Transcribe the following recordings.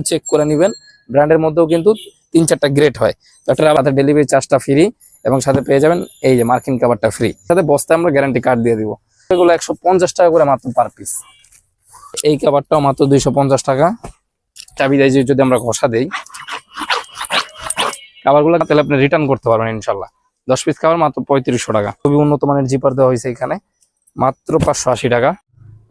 Check করে নেবেন। ব্র্যান্ডের মধ্যেও কিন্তু 3-4টা গ্রেড হয়। তো একটা আমাদের ডেলিভারি চার্জটা ফ্রি এবং সাথে পেয়ে যাবেন এই যে মার্কিন কাভারটা ফ্রি, সাথে বস্তায় আমরা গ্যারান্টি কার্ড দিয়ে দিব। এগুলো 150 টাকা করে মাত্র পার পিস। এই কাভারটাও মাত্র 250 টাকা। চাবি দিয়ে যদি আমরা ঘষা দেই কাভারগুলো, তাহলে আপনি রিটার্ন করতে পারবেন ইনশাল্লাহ। 10 পিস কাভার মাত্র 3500 টাকা। খুবই উন্নত মানের জিপার দেওয়া হয়েছে এখানে, মাত্র 580 টাকা।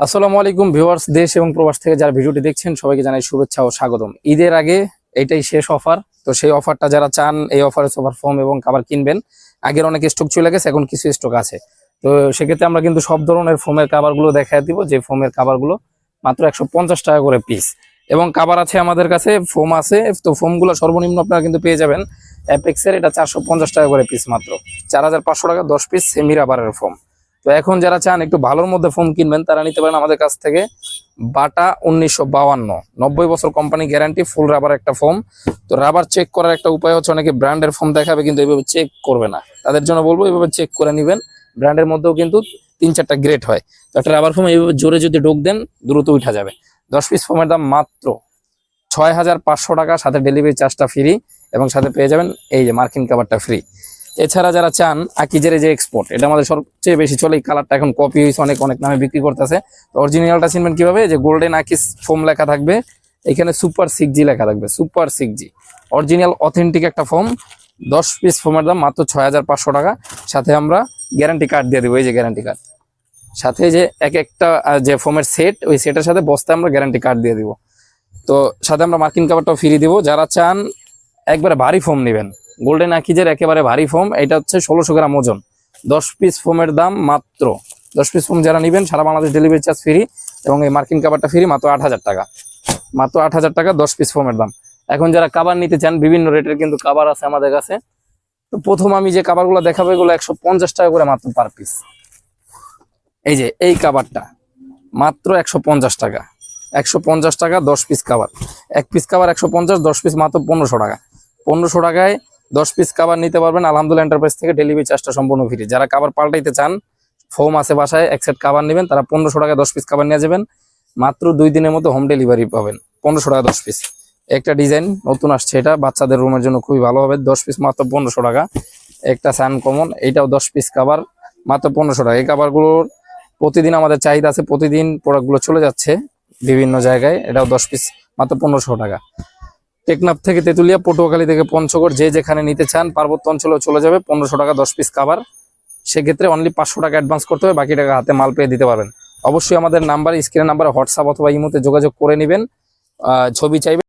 আসসালামু আলাইকুম ভিউয়ার্স, দেশ এবং প্রবাস থেকে যারা ভিডিওটি দেখছেন সবাইকে জানাই শুভেচ্ছা ও স্বাগতম। ঈদের আগে এটাই শেষ অফার। তো সেই অফারটা যারা চান এই অফারে সোফার ফোম এবং কাভার কিনবেন, আগের অনেক স্টক চলে গেছে, এখন কিছু স্টক আছে। তো সেক্ষেত্রে আমরা কিন্তু সব ধরনের ফোমের কাভারগুলো দেখাই দিব, যে ফোমের কাভারগুলো মাত্র 150 টাকা করে পিস। এবং কাভার আছে আমাদের কাছে, ফোম আছে। তো ফোমগুলো সর্বনিম্ন আপনারা কিন্তু পেয়ে যাবেন অ্যাপেক্সের, এটা 450 টাকা করে পিস, মাত্র 4500 টাকা 10 পিস সেমি রাবারের ফোম। তো এখন যারা চান একটু ভালোর মধ্যে ফোম কিনবেন তারা নিতে পারেন আমাদের কাছ থেকে বাটা 1952, 90 বছর কোম্পানি গ্যারান্টি, ফুল রাবার একটা ফোম। তো রাবার চেক করার একটা উপায় হচ্ছে, অনেকে ব্র্যান্ডের ফোম দেখাবে কিন্তু এইভাবে চেক করবে না, তাদের জন্য বলবো এইভাবে চেক করে নেবেন। ব্র্যান্ডের মধ্যেও কিন্তু 3-4টা গ্রেড হয়। তো একটা রাবার ফোম এইভাবে জোরে যদি ডোক দেন দ্রুত উঠা যাবে। 10 পিস ফোমের দাম মাত্র 6500 টাকা, সাথে ডেলিভারি চার্জটা ফ্রি এবং সাথে পেয়ে যাবেন এই যে মার্কিন কাভারটা ফ্রি। এছাড়া যারা চান আকিজের যে এক্সপোর্ট, এটা আমাদের সবচেয়ে বেশি চলে। এই কালারটা এখন কপি হয়েছে, অনেক নামে বিক্রি করতেছে। তো অরিজিনালটা চিনবেন কিভাবে, যে গোল্ডেন আকিজ ফোম লেখা থাকবে, এখানে সুপার 6G লেখা থাকবে, সুপার 6G অরিজিনাল অথেন্টিক একটা ফোম। 10 পিস ফোমের দাম মাত্র 6500 টাকা, সাথে আমরা গ্যারান্টি কার্ড দিয়ে দেবো। এই যে গ্যারান্টি কার্ড, সাথে যে একটা যে ফোমের সেট, ওই সেটের সাথে বস্তায় আমরা গ্যারান্টি কার্ড দিয়ে দিব। তো সাথে আমরা মার্কিন কাভারটাও ফ্রি দিব। যারা চান একবারে ভারী ফোম নেবেন, গোল্ডেন আকিজের একেবারে ভারী ফোম, এটা হচ্ছে 1600 গ্রাম ওজন। 10 পিস ফোমের দাম মাত্র 10 পিস ফোম যারা নেবেন সারা বাংলাদেশ ডেলিভারি চার্জ ফ্রি এবং এই মার্কিন কাভারটা ফ্রি, মাত্র 8000 টাকা। মাত্র 8000 টাকা 10 পিস ফোমের দাম। এখন যারা কাভার নিতে চান, বিভিন্ন রেটের কিন্তু কাভার আছে আমাদের কাছে। তো প্রথম আমি যে কাভারগুলো দেখাবো এগুলো 150 টাকা করে মাত্র পার পিস। এই যে এই কাভারটা মাত্র 150 টাকা, 150 টাকা 10 পিস কাভার। এক পিস কাভার 150, 10 পিস মাত্র 1500 টাকা। 1500 টাকায় 10 পিস কাভার নিতে পারবেন আলহামদুলিল্লাহ এন্টারপ্রাইজ থেকে, ডেলিভারি চার্জটা সম্পূর্ণ ফ্রি। যারা কাভার পাল্টাইতে চান, ফোম আছে বাসায়, এক সেট কাভার নেবেন, তারা 1500 টাকায় 10 পিস কাভার নিয়ে যাবেন। মাত্র 2 দিনের মধ্যে হোম ডেলিভারি পাবেন। 1500 টাকা 10 পিস। একটা ডিজাইন নতুন আসছে, এটা বাচ্চাদের রুমের জন্য খুবই ভালো হবে। 10 পিস মাত্র 1500 টাকা। একটা সান কমন, এটাও 10 পিস কাভার মাত্র 1500 টাকা। এই কাভারগুলোর প্রতিদিন আমাদের চাহিদা আছে, প্রতিদিন প্রোডাক্টগুলো চলে যাচ্ছে বিভিন্ন জায়গায়। এটাও 10 পিস মাত্র 1500 টাকা। টেকনাফ থেকে তেতুলিয়া, পটুয়াখালী থেকে পঞ্চগড়, যে যেখানে নিতে চান পার্বত্য অঞ্চলেও চলে যাবে। 1500 টাকা 10 পিস কাভার। সেক্ষেত্রে অনলি 500 টাকা অ্যাডভান্স করতে হবে, বাকি টাকা হাতে মাল পেয়ে দিতে পারবেন। অবশ্যই আমাদের নাম্বার, স্ক্রিনের নাম্বারে হোয়াটসঅ্যাপ অথবা ইমোতে যোগাযোগ করে নেবেন। ছবি চাইবেন